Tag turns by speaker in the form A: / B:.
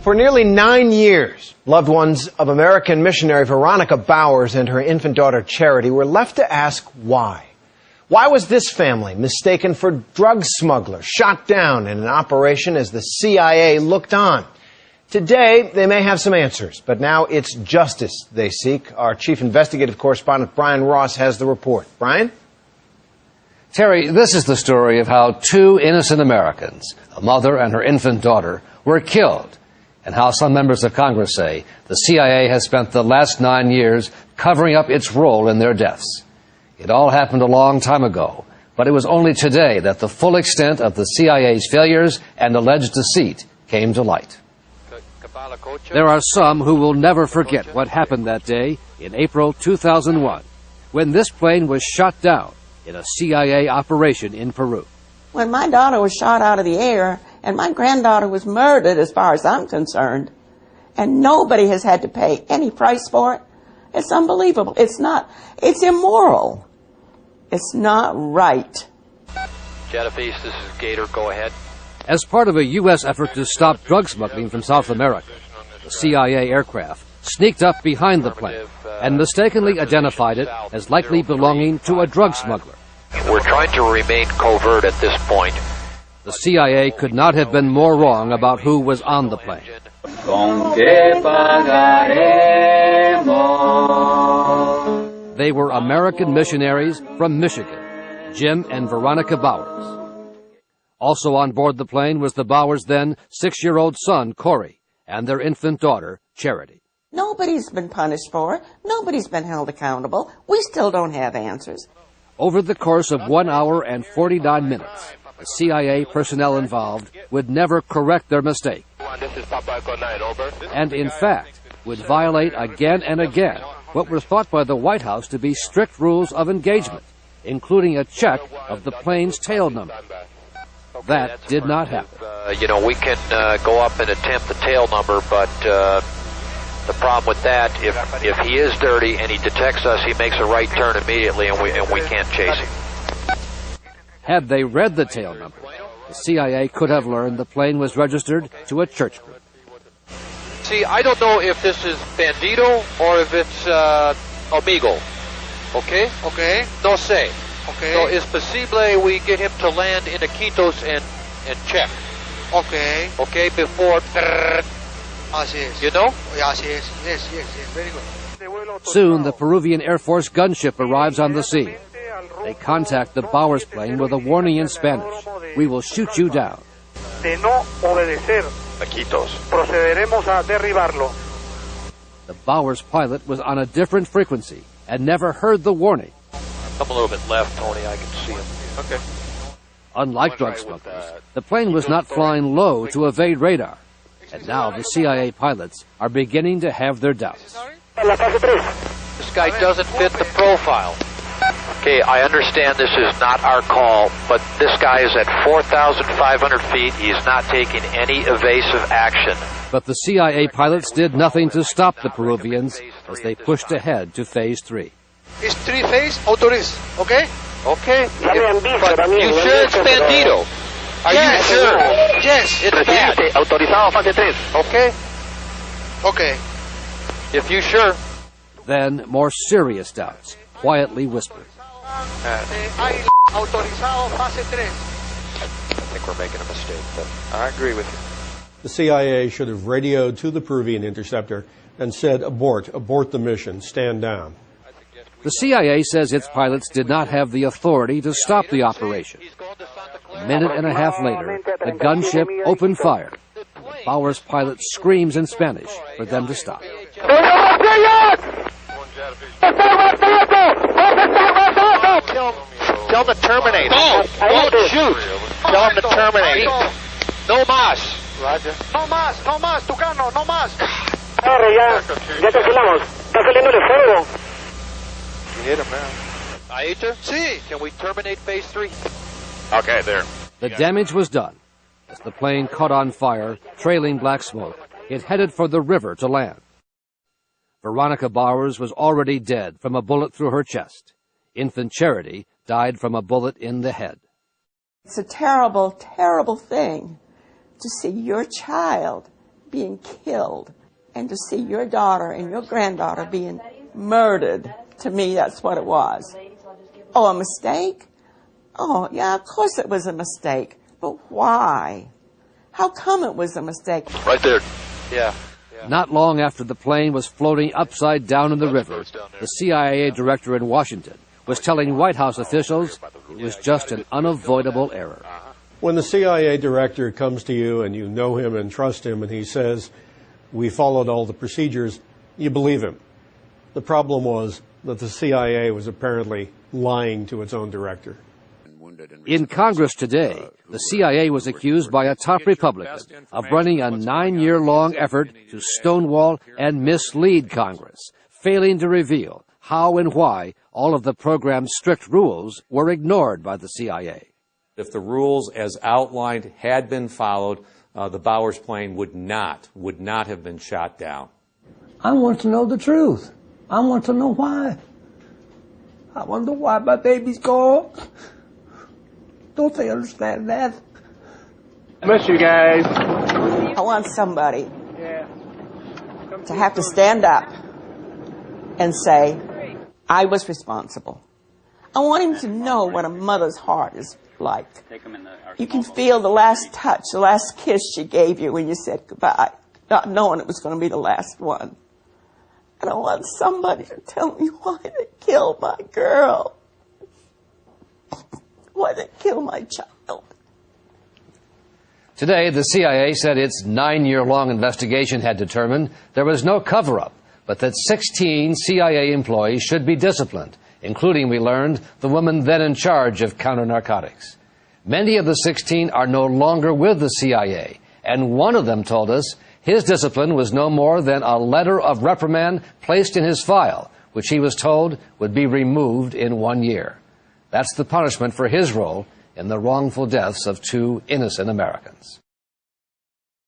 A: For nearly 9 years, loved ones of American missionary Veronica Bowers and her infant daughter Charity were left to ask why. Why was this family mistaken for drug smugglers, shot down in an operation as the CIA looked on? Today, they may have some answers, but now it's justice they seek. Our chief investigative correspondent, Brian Ross, has the report. Brian?
B: Terry, this is the story of how two innocent Americans, a mother and her infant daughter, were killed, and how some members of Congress say the CIA has spent the last 9 years covering up its role in their deaths. It all happened a long time ago, but it was only today that the full extent of the CIA's failures and alleged deceit came to light. There are some who will never forget what happened that day in April 2001, when this plane was shot down in a CIA operation in Peru.
C: When my daughter was shot out of the air, and my granddaughter was murdered as far as I'm concerned, and nobody has had to pay any price for it, it's unbelievable. It's immoral. It's not right.
D: Genovese, this is Gator, go ahead.
B: As part of a U.S. effort to stop drug smuggling from South America, the CIA aircraft sneaked up behind the plane and mistakenly identified it as likely belonging to a drug smuggler.
D: We're trying to remain covert at this point.
B: The CIA could not have been more wrong about who was on the plane. They were American missionaries from Michigan, Jim and Veronica Bowers. Also on board the plane was the Bowers' then 6-year-old son, Corey, and their infant daughter, Charity.
C: Nobody's been punished for it. Nobody's been held accountable. We still don't have answers.
B: Over the course of 1 hour and 49 minutes, the CIA personnel involved would never correct their mistake, and in fact would violate again and again what were thought by the White House to be strict rules of engagement, including a check of the plane's tail number. That did not happen.
D: We can go up and attempt the tail number, but the problem with that, if he is dirty and he detects us, he makes a right turn immediately, and we can't chase him.
B: Had they read the tail number, the CIA could have learned the plane was registered to a church group.
D: See, I don't know if this is Bandito or if it's Amigo. Okay?
E: Okay.
D: No sé.
E: Okay.
D: So it's possible we get him to land in Iquitos and check.
E: Okay.
D: Okay, before...
E: Así es.
D: You know?
E: Así es. Yes, very good.
B: Soon, the Peruvian Air Force gunship arrives on the scene. They contact the Bowers plane with a warning in Spanish. We will shoot you down.
F: De no obedecer,
D: Iquitos.
F: procederemos a derribarlo.
B: The Bowers pilot was on a different frequency and never heard the warning.
D: Come a little bit left, Tony. I can see him. Okay.
B: Unlike drug smugglers, the plane was not flying low to evade radar. And now the CIA pilots are beginning to have their doubts.
D: This guy doesn't fit the profile. Okay, I understand this is not our call, but this guy is at 4,500 feet. He's not taking any evasive action.
B: But the CIA pilots did nothing to stop the Peruvians as they pushed ahead to Phase 3.
E: It's 3 phase, autorize, okay?
D: Okay. But you sure it's Bandito? Are you sure?
E: Yes.
D: It's bad.
F: Autorizado fase 3.
D: Okay.
E: Okay.
D: If you sure.
B: Then more serious doubts, quietly whispered.
E: Hay autorizado fase 3.
D: I think we're making a mistake, but I agree with you.
G: The CIA should have radioed to the Peruvian interceptor and said, abort the mission, stand down.
B: The CIA says its pilots did not have the authority to stop the operation. A minute and a half later, the gunship opened fire. The Bowers pilot screams in Spanish for them to stop.
D: Tell them to terminate. No, don't shoot. Tell them to terminate. No más.
F: No más, Tucano, no más. Ya cancelamos. Está saliendo el fuego.
D: You hit him now. Aita?
E: Sí.
D: Can we terminate Phase 3? Okay, there.
B: The damage was done. As the plane caught on fire, trailing black smoke, it headed for the river to land. Veronica Bowers was already dead from a bullet through her chest. Infant Charity died from a bullet in the head.
C: It's a terrible, terrible thing to see your child being killed and to see your daughter and your granddaughter being murdered, to me, that's what it was. Oh, a mistake? Oh, yeah, of course it was a mistake. But why? How come it was a mistake?
D: Right there. Yeah.
B: Not long after the plane was floating upside down in the river, the CIA director in Washington was telling White House officials it was just an unavoidable error.
G: When the CIA director comes to you and you know him and trust him and he says, we followed all the procedures, you believe him. The problem was that the CIA was apparently lying to its own director.
B: In Congress today, the CIA was accused by a top Republican of running a 9-year-long effort to stonewall and mislead Congress, failing to reveal how and why all of the program's strict rules were ignored by the CIA.
H: If the rules as outlined had been followed, the Bowers plane would not have been shot down.
I: I want to know the truth. I want to know why. I wonder why my baby's gone. Don't they understand that?
F: Miss you guys.
C: I want somebody to have to stand up and say, I was responsible. I want him to know what a mother's heart is like. You can feel the last touch, the last kiss she gave you when you said goodbye, not knowing it was going to be the last one. And I want somebody to tell me why they killed my girl. Why they killed my child.
B: Today, the CIA said its 9-year-long investigation had determined there was no cover-up, but that 16 CIA employees should be disciplined, including, we learned, the woman then in charge of counter-narcotics. Many of the 16 are no longer with the CIA, and one of them told us his discipline was no more than a letter of reprimand placed in his file, which he was told would be removed in 1 year. That's the punishment for his role in the wrongful deaths of 2 innocent Americans.